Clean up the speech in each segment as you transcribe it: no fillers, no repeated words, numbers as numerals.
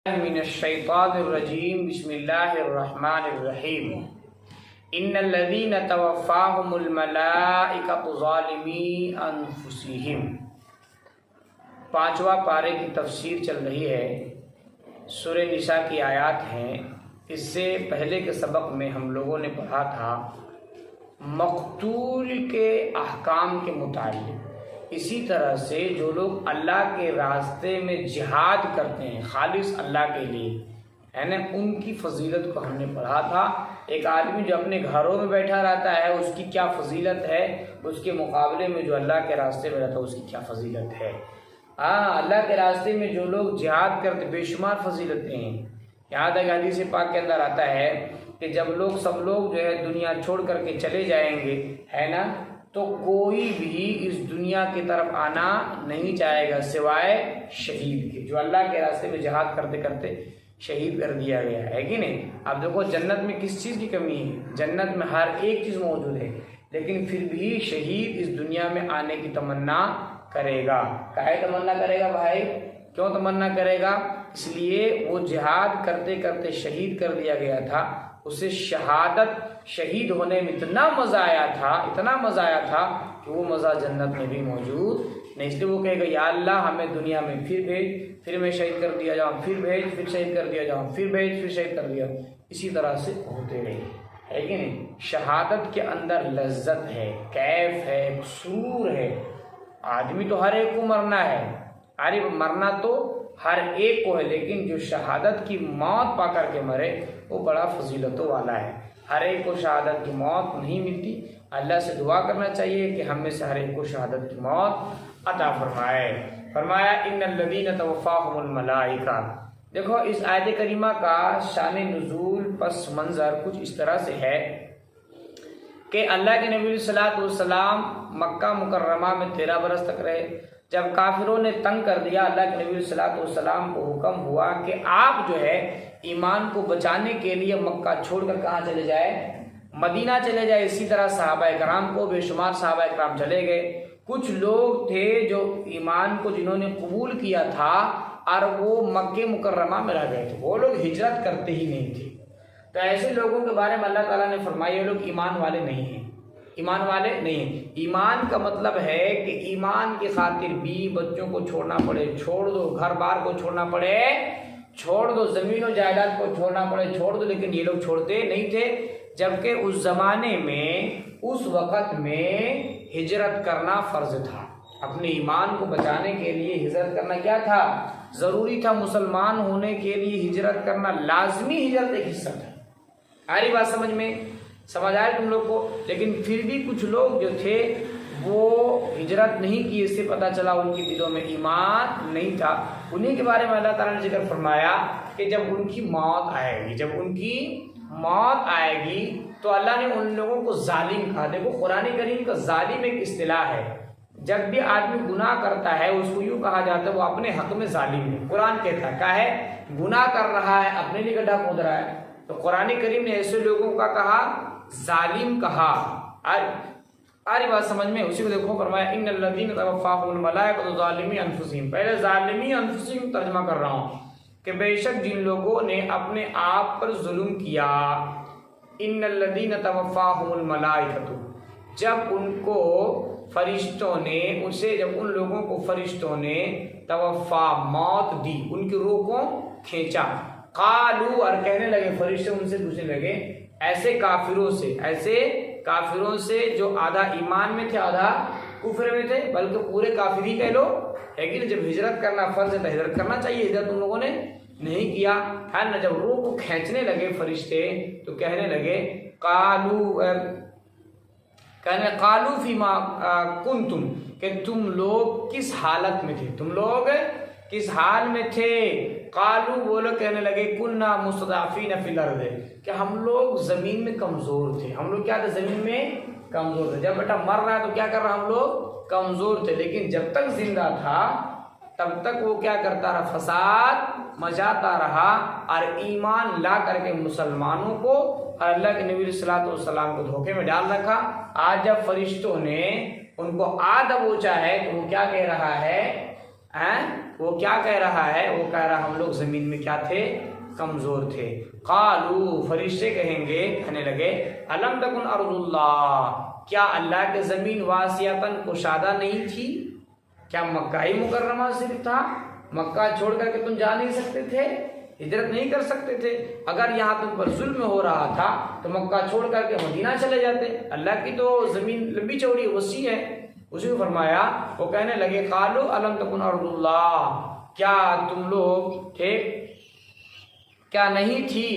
من الشیطان الرجیم بسم اللہ الرحمن الرحیم ان الذین توفاهم الملائکۃ ظالمی انفسہم۔ پانچواں پارے کی تفسیر چل رہی ہے، سورہ نساء کی آیات ہیں۔ اس سے پہلے کے سبق میں ہم لوگوں نے پڑھا تھا مقتول کے احکام کے متعلق۔ اسی طرح سے جو لوگ اللہ کے راستے میں جہاد کرتے ہیں خالص اللہ کے لیے، ہے نا، ان کی فضیلت کو ہم نے پڑھا تھا۔ ایک آدمی جو اپنے گھروں میں بیٹھا رہتا ہے اس کی کیا فضیلت ہے، اس کے مقابلے میں جو اللہ کے راستے میں رہتا ہے اس کی کیا فضیلت ہے۔ اللہ کے راستے میں جو لوگ جہاد کرتے بے شمار فضیلتیں ہیں۔ یہاں تک حدیث پاک کے اندر آتا ہے کہ جب سب لوگ جو ہے دنیا چھوڑ کر کے چلے جائیں گے، ہے نا، تو کوئی بھی اس دنیا کی طرف آنا نہیں چاہے گا سوائے شہید کے، جو اللہ کے راستے میں جہاد کرتے کرتے شہید کر دیا گیا ہے کہ نہیں۔ اب دیکھو جنت میں کس چیز کی کمی ہے، جنت میں ہر ایک چیز موجود ہے، لیکن پھر بھی شہید اس دنیا میں آنے کی تمنا کرے گا۔ کاہے تمنا کرے گا بھائی؟ کیوں تمنا کرے گا؟ اس لیے وہ جہاد کرتے کرتے شہید کر دیا گیا تھا، اسے شہید ہونے میں اتنا مزہ آیا تھا کہ وہ مزہ جنت میں بھی موجود نہیں۔ اس لیے وہ کہے گا یا اللہ ہمیں دنیا میں پھر بھیج، پھر میں شہید کر دیا جاؤں، پھر بھیج، پھر شہید کر دیا جاؤں، پھر بھیج، پھر شہید کر دیا۔ اسی طرح سے ہوتے رہے، ہے کہ نہیں۔ شہادت کے اندر لذت ہے، کیف ہے، سرور ہے۔ آدمی تو ہر ایک کو مرنا ہے، مرنا تو ہر ایک کو ہے، لیکن جو شہادت کی موت پا کر کے مرے وہ بڑا فضیلتوں والا ہے۔ ہر ایک کو شہادت کی موت نہیں ملتی۔ اللہ سے دعا کرنا چاہیے کہ ہم میں سے ہر ایک کو شہادت کی موت عطا فرمائے۔ فرمایا ان الذین توفاهم الملائکہ۔ دیکھو اس آیت کریمہ کا شان نزول پس منظر کچھ اس طرح سے ہے کہ اللہ کے نبی صلی اللہ علیہ وسلم مکہ مکرمہ میں 13 برس تک رہے۔ جب کافروں نے تنگ کر دیا، اللہ کے نبی صلی اللہ علیہ وسلم کو حکم ہوا کہ آپ جو ہے ایمان کو بچانے کے لیے مکہ چھوڑ کر کہاں چلے جائے؟ مدینہ چلے جائے۔ اسی طرح صحابہ کرام کو بے شمار صحابہ کرام چلے گئے۔ کچھ لوگ تھے جو ایمان کو جنہوں نے قبول کیا تھا اور وہ مکہ مکرمہ میں رہ گئے تھے، وہ لوگ ہجرت کرتے ہی نہیں تھے۔ تو ایسے لوگوں کے بارے میں اللہ تعالیٰ نے فرمایا یہ لوگ ایمان والے نہیں ہیں، ایمان والے نہیں ہیں۔ ایمان کا مطلب ہے کہ ایمان کی خاطر بیوی بچوں کو چھوڑنا پڑے، چھوڑ دو، گھر بار کو چھوڑنا پڑے، چھوڑ دو، زمین و جائیداد کو چھوڑنا پڑے، چھوڑ دو۔ لیکن یہ لوگ چھوڑتے نہیں تھے، جبکہ اس زمانے میں اس وقت میں ہجرت کرنا فرض تھا۔ اپنے ایمان کو بچانے کے لیے ہجرت کرنا کیا تھا؟ ضروری تھا۔ مسلمان ہونے کے لیے ہجرت کرنا لازمی، ہجرت ایک حصہ تھا۔ آ رہی بات سمجھ میں؟ سمجھ آئے تم لوگ کو؟ لیکن پھر بھی کچھ لوگ جو تھے وہ ہجرت نہیں کی، اس سے پتہ چلا ان کے دلوں میں ایمان نہیں تھا۔ انہیں کے بارے میں اللہ تعالیٰ نے ذکر فرمایا کہ جب ان کی موت آئے گی تو اللہ نے ان لوگوں کو ظالم کہا۔ دیکھو قرآن کریم کا ظالم ایک اصطلاح ہے۔ جب بھی آدمی گناہ کرتا ہے اس کو یوں کہا جاتا ہے وہ اپنے حق میں ظالم ہے۔ قرآن کہتا ہے کیا ہے؟ گناہ کر رہا ہے، اپنے لیے گڈھا کھود رہا ہے، تو قرآن کریم نے ایسے لوگوں کا کہا ظالم کہا۔ آری بات سمجھ میں؟ اسی کو دیکھو فرمایا ان الذین توفاهم الملائکۃ ظالمی انفسہم۔ پہلے ظالمی انفسہم ترجمہ کر رہا ہوں کہ بے شک جن لوگوں نے اپنے آپ پر ظلم کیا، ان الذین توفاهم الملائکۃ، جب ان لوگوں کو فرشتوں نے توفا موت دی، ان کی روح کو کھینچا، قالو اور کہنے لگے، فرشتے ان سے پوچھنے لگے ایسے کافروں سے جو آدھا ایمان میں تھے آدھا کفر میں تھے، بلکہ پورے کافر ہی کہہ لو، ہے کہ جب ہجرت کرنا فرض ہے تو ہجرت کرنا چاہیے، ہجرت ان لوگوں نے نہیں کیا ہے نا۔ جب روح کو کھینچنے لگے فرشتے تو کہنے لگے قالو فیما کنتم، کہ تم لوگ کس حالت میں تھے، تم لوگ کس حال میں تھے؟ قالو وہ لوگ کہنے لگے کننا مستضعفین فی الارض، کہ ہم لوگ زمین میں کمزور تھے۔ ہم لوگ کیا تھے؟ زمین میں کمزور تھے۔ جب بیٹا مر رہا ہے تو کیا کر رہا؟ ہم لوگ کمزور تھے، لیکن جب تک زندہ تھا تب تک وہ کیا کرتا رہا؟ فساد مچاتا رہا اور ایمان لا کر کے مسلمانوں کو اور اللہ کے نبی صلی اللہ علیہ وسلم کو دھوکے میں ڈال رکھا۔ آج جب فرشتوں نے ان کو آدھا پوچھا ہے تو وہ کیا کہہ رہا ہے؟ وہ کیا کہہ رہا ہے؟ وہ کہہ رہا ہم لوگ زمین میں کیا تھے؟ کمزور تھے۔ قالو، فرشتے کہیں گے، کہنے لگے، الم تکن ارض اللہ، کیا اللہ کے زمین واسعتاً کشادہ نہیں تھی؟ کیا مکہ ہی مکرمہ صرف تھا؟ مکہ چھوڑ کر کے تم جا نہیں سکتے تھے؟ ہجرت نہیں کر سکتے تھے؟ اگر یہاں تم پر ظلم ہو رہا تھا تو مکہ چھوڑ کر کے مدینہ چلے جاتے۔ اللہ کی تو زمین لمبی چوڑی وسیع ہے۔ اسی کو فرمایا، وہ کہنے لگے، قالو الم تکن ارض اللہ، کیا تم لوگ تھے، کیا نہیں تھی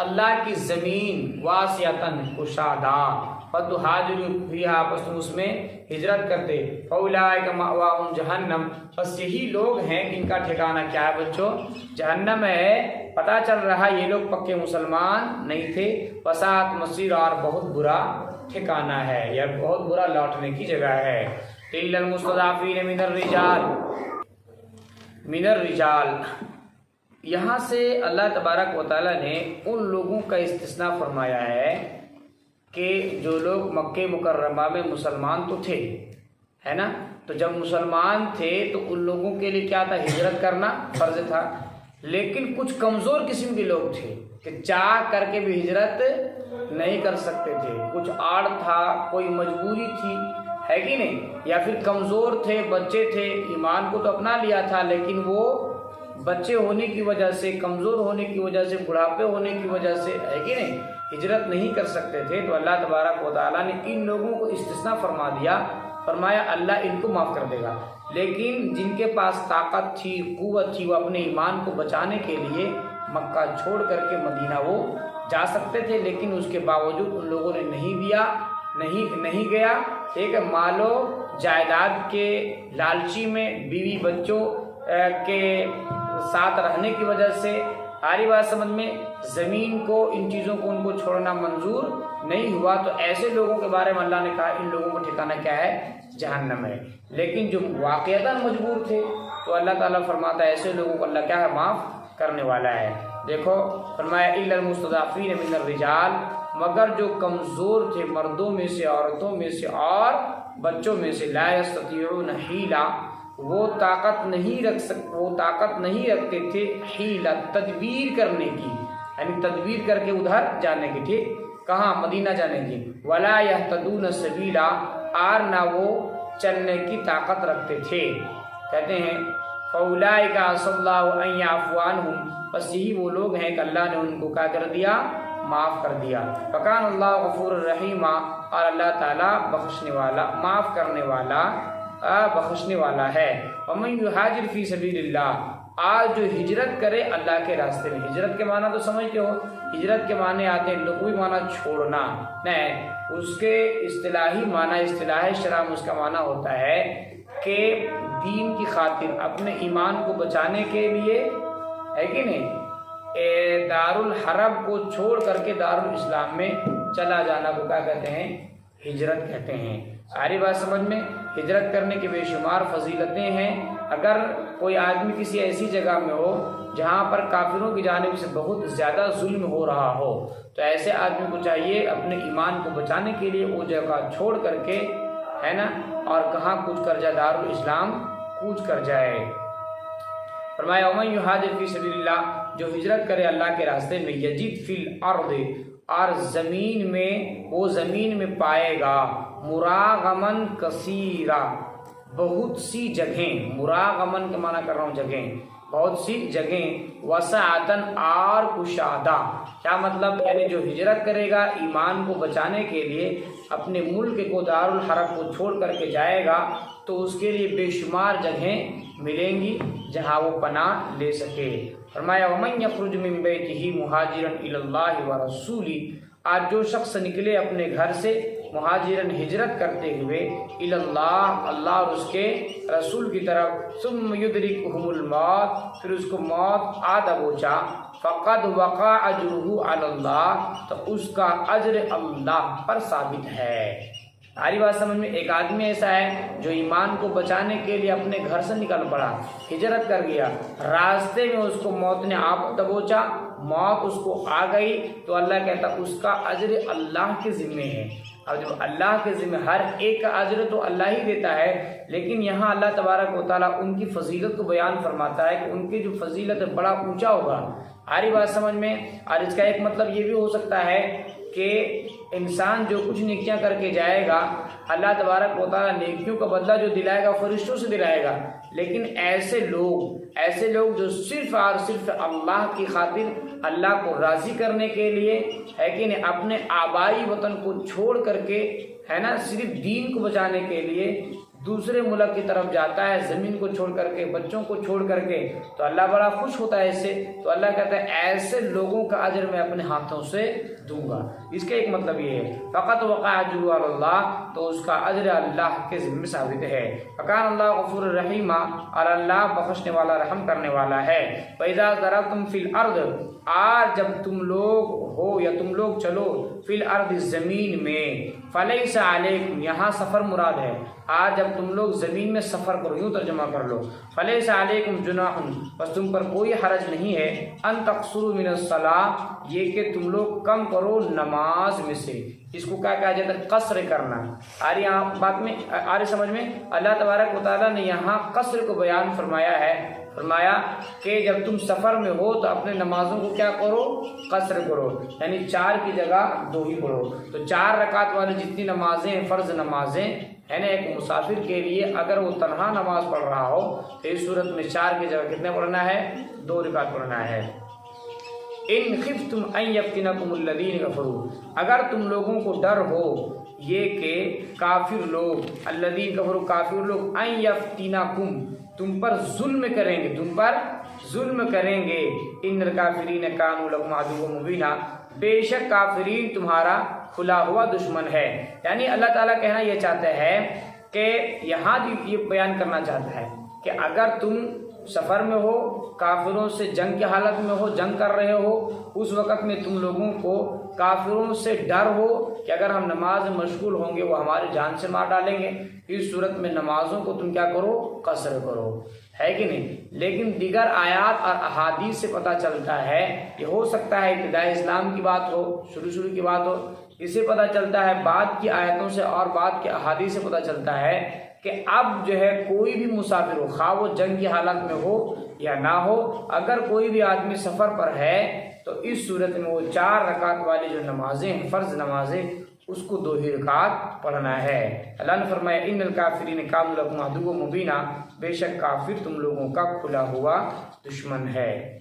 اللہ کی زمین واسعتاً کشادہ، فتہاجروا فیہا، پس تم اس میں ہجرت کرتے، فاولئک مأواہم جہنم، بس یہی لوگ ہیں جن کا ٹھکانہ کیا ہے بچوں؟ جہنم ہے۔ پتہ چل رہا یہ لوگ پکے مسلمان نہیں تھے۔ وساءت مصیر، اور بہت برا ٹھکانہ ہے، یا بہت برا لوٹنے کی جگہ ہے۔ الا المستضعفین من الرجال، یہاں سے اللہ تبارک و تعالیٰ نے ان لوگوں کا استثناء فرمایا ہے کہ جو لوگ مکہ مکرمہ میں مسلمان تو تھے، ہے نا، تو جب مسلمان تھے تو ان لوگوں کے لیے کیا تھا؟ ہجرت کرنا فرض تھا۔ لیکن کچھ کمزور قسم کے لوگ تھے کہ چاہ کر کے بھی ہجرت نہیں کر سکتے تھے، کچھ آڑ تھا، کوئی مجبوری تھی، ہے کہ نہیں، یا پھر کمزور تھے، بچے تھے، ایمان کو تو اپنا لیا تھا لیکن وہ بچے ہونے کی وجہ سے، کمزور ہونے کی وجہ سے، بڑھاپے ہونے کی وجہ سے، ہے کہ نہیں، ہجرت نہیں کر سکتے تھے۔ تو اللہ تبارک و تعالیٰ نے ان لوگوں کو استثناء فرما دیا، فرمایا اللہ ان کو معاف کر دے گا۔ لیکن جن کے پاس طاقت تھی، قوت تھی، وہ اپنے ایمان کو بچانے کے لیے مکہ چھوڑ کر کے مدینہ وہ جا سکتے تھے، لیکن اس کے باوجود ان لوگوں نے نہیں گیا۔ ایک مال و جائیداد کے لالچی میں، بیوی بچوں کے ساتھ رہنے کی وجہ سے، آری بات سمجھ میں، زمین کو، ان چیزوں کو ان کو چھوڑنا منظور نہیں ہوا۔ تو ایسے لوگوں کے بارے میں اللہ نے کہا ان لوگوں کا ٹھکانہ کیا ہے؟ جہنم ہے۔ لیکن جو واقعتاً مجبور تھے تو اللہ تعالیٰ فرماتا ہے ایسے لوگوں کو اللہ کیا ہے؟ معاف کرنے والا ہے۔ دیکھو فرمایا الا المستضعفین من الرجال، مگر جو کمزور تھے مردوں میں سے، عورتوں میں سے اور بچوں میں سے، لا یستطیعون حیلہ، وہ طاقت نہیں رکھتے تھے، حیلہ، تدبیر کرنے کی، یعنی تدبیر کر کے ادھر جانے کی، ٹھیک، کہاں؟ مدینہ جانے کی، ولا یہتدون سبیلا، اور نہ وہ چلنے کی طاقت رکھتے تھے۔ کہتے ہیں فاولئک عسى اللہ ان یعفو عنہم، بس یہی وہ لوگ ہیں کہ اللہ نے ان کو کیا کر دیا؟ معاف کر دیا۔ فکان اللہ غفور الرحیم، اور اللہ تعالیٰ بخشنے والا، معاف کرنے والا، بخشنے والا ہے۔ ومن یہاجر فی سبیل اللہ، آج جو ہجرت کرے اللہ کے راستے میں، ہجرت کے معنی تو سمجھتے ہو، ہجرت کے معنی آتے ہیں لغوی معنی چھوڑنا نہیں، اس کے اصطلاحی معنی، اصطلاح شرع میں اس کا معنی ہوتا ہے کہ دین کی خاطر، اپنے ایمان کو بچانے کے لیے، ہے کہ نہیں، دار الحرب کو چھوڑ کر کے دار الاسلام میں چلا جانا کو کیا کہتے ہیں؟ ہجرت کہتے ہیں۔ ساری بات سمجھ میں؟ ہجرت کرنے کی بے شمار فضیلتیں ہیں۔ اگر کوئی آدمی کسی ایسی جگہ میں ہو جہاں پر کافروں کی جانب سے بہت زیادہ ظلم ہو رہا ہو تو ایسے آدمی کو چاہیے اپنے ایمان کو بچانے کے لیے وہ جگہ چھوڑ کر کے، ہے نا، اور کہاں کوچ کر جائے؟ دار الاسلام کوچ کر جائے۔ فرمایا ومن یہاجر فی سبیل اللہ، جو ہجرت کرے اللہ کے راستے میں، یجد فی الارض، اور زمین میں، وہ زمین میں پائے گا، مراغمن کثیرا، بہت سی جگہیں، مراغمن کے معنی کر رہا ہوں جگہیں، بہت سی جگہیں، وسعتن، اور کشادہ، کیا مطلب؟ یعنی جو ہجرت کرے گا ایمان کو بچانے کے لیے، اپنے ملک کو، دار الحرب کو چھوڑ کر کے جائے گا تو اس کے لیے بے شمار جگہیں ملیں گی جہاں وہ پناہ لے سکے۔ فرمایا ومن یخرج من بیتہ مہاجرا الی اللہ ورسولہ، آج جو شخص نکلے اپنے گھر سے مہاجرن، ہجرت کرتے ہوئے، الی اللہ، اللہ اور اس کے رسول کی طرف، ثم یدرکہم الموت، پھر اس کو موت آ دبوچا، فقد وقع اجرہ علی اللہ، تو اس کا اجر اللہ پر ثابت ہے۔ ساری بات سمجھ میں؟ ایک آدمی ایسا ہے جو ایمان کو بچانے کے لیے اپنے گھر سے نکل پڑا، ہجرت کر گیا، راستے میں اس کو موت نے آپ دبوچا، موت اس کو آ گئی، تو اللہ کہتا اس کا اجر اللہ کے ذمے ہے، اب جب اللہ کے ذمہ ہر ایک کا اجر تو اللہ ہی دیتا ہے، لیکن یہاں اللہ تبارک و تعالیٰ ان کی فضیلت کو بیان فرماتا ہے کہ ان کی جو فضیلت ہے بڑا اونچا ہوگا۔ آری بات سمجھ میں؟ اور اس کا ایک مطلب یہ بھی ہو سکتا ہے کہ انسان جو کچھ نیکیاں کر کے جائے گا، اللہ تبارک و تعالیٰ نیکیوں کا بدلہ جو دلائے گا فرشتوں سے دلائے گا، لیکن ایسے لوگ جو صرف اور صرف اللہ کی خاطر، اللہ کو راضی کرنے کے لیے ہے کہ نہیں، اپنے آبائی وطن کو چھوڑ کر کے ہے نا، صرف دین کو بچانے کے لیے دوسرے ملک کی طرف جاتا ہے، زمین کو چھوڑ کر کے، بچوں کو چھوڑ کر کے، تو اللہ بڑا خوش ہوتا ہے اس سے۔ تو اللہ کہتا ہے ایسے لوگوں کا اجر میں اپنے ہاتھوں سے دوں گا۔ اس کا ایک مطلب یہ ہے فقط وقع اجر اللہ، تو اس کا اجر اللہ کے ذمہ ثابت ہے۔ فکان اللہ غفور الرحیم، اور اللہ بخشنے والا رحم کرنے والا ہے۔ فَإِذَا ضَرَبْتُمْ فِي الْأَرْضِ، آج جب تم لوگ ہو یا تم لوگ چلو فی الارض زمین میں، فلیس علیکم، یہاں سفر مراد ہے، آج جب تم لوگ زمین میں سفر کرو، یوں ترجمہ کر لو، فلیس علیکم جناح، بس تم پر کوئی حرج نہیں ہے، ان تقصروا من الصلاۃ، یہ کہ تم لوگ کم کرو نماز میں سے۔ اس کو کیا کہا جاتا ہے؟ قصر کرنا۔ آ رہی یہاں بات میں، آ رہی سمجھ میں؟ اللہ تبارک و تعالیٰ نے یہاں قصر کو بیان فرمایا ہے، فرمایا کہ جب تم سفر میں ہو تو اپنے نمازوں کو کیا کرو؟ قصر کرو، یعنی 4 کی جگہ 2 ہی پڑھو۔ تو 4 رکعت والی جتنی نمازیں، فرض نمازیں ہے نا، ایک مسافر کے لیے اگر وہ تنہا نماز پڑھ رہا ہو تو اس صورت میں 4 کی جگہ کتنے پڑھنا ہے؟ 2 رکعت پڑھنا ہے۔ ان خفتم ان یفتنکم الذین کفروا، اگر تم لوگوں کو ڈر ہو یہ کہ کافر لوگ، الذین کفروا کافر لوگ، ان یفتنکم تم پر ظلم کریں گے، تم پر ظلم کریں گے، ان الکافرین کانوا لکم عدوا مبینا، بے شک کافرین تمہارا کھلا ہوا دشمن ہے۔ یعنی اللہ تعالیٰ کہنا یہ چاہتا ہے کہ یہاں یہ بیان کرنا چاہتا ہے کہ اگر تم سفر میں ہو، کافروں سے جنگ کی حالت میں ہو، جنگ کر رہے ہو، اس وقت میں تم لوگوں کو کافروں سے ڈر ہو کہ اگر ہم نماز میں مشغول ہوں گے وہ ہماری جان سے مار ڈالیں گے، اس صورت میں نمازوں کو تم کیا کرو؟ قصر کرو، ہے کہ نہیں؟ لیکن دیگر آیات اور احادیث سے پتہ چلتا ہے، یہ ہو سکتا ہے ابتدائی اسلام کی بات ہو، شروع کی بات ہو، اس سے پتہ چلتا ہے، بعد کی آیتوں سے اور بعد کے احادیث سے پتہ چلتا ہے کہ اب جو ہے کوئی بھی مسافر ہو، خواہ وہ جنگ کی حالت میں ہو یا نہ ہو، اگر کوئی بھی آدمی سفر پر ہے تو اس صورت میں وہ 4 رکعت والی جو نمازیں ہیں، فرض نمازیں، اس کو 2 ہی رکعت پڑھنا ہے۔ اللہ نے فرمایا ان الکافرین کانوا لکم عدوا مبینا، بے شک کافر تم لوگوں کا کھلا ہوا دشمن ہے۔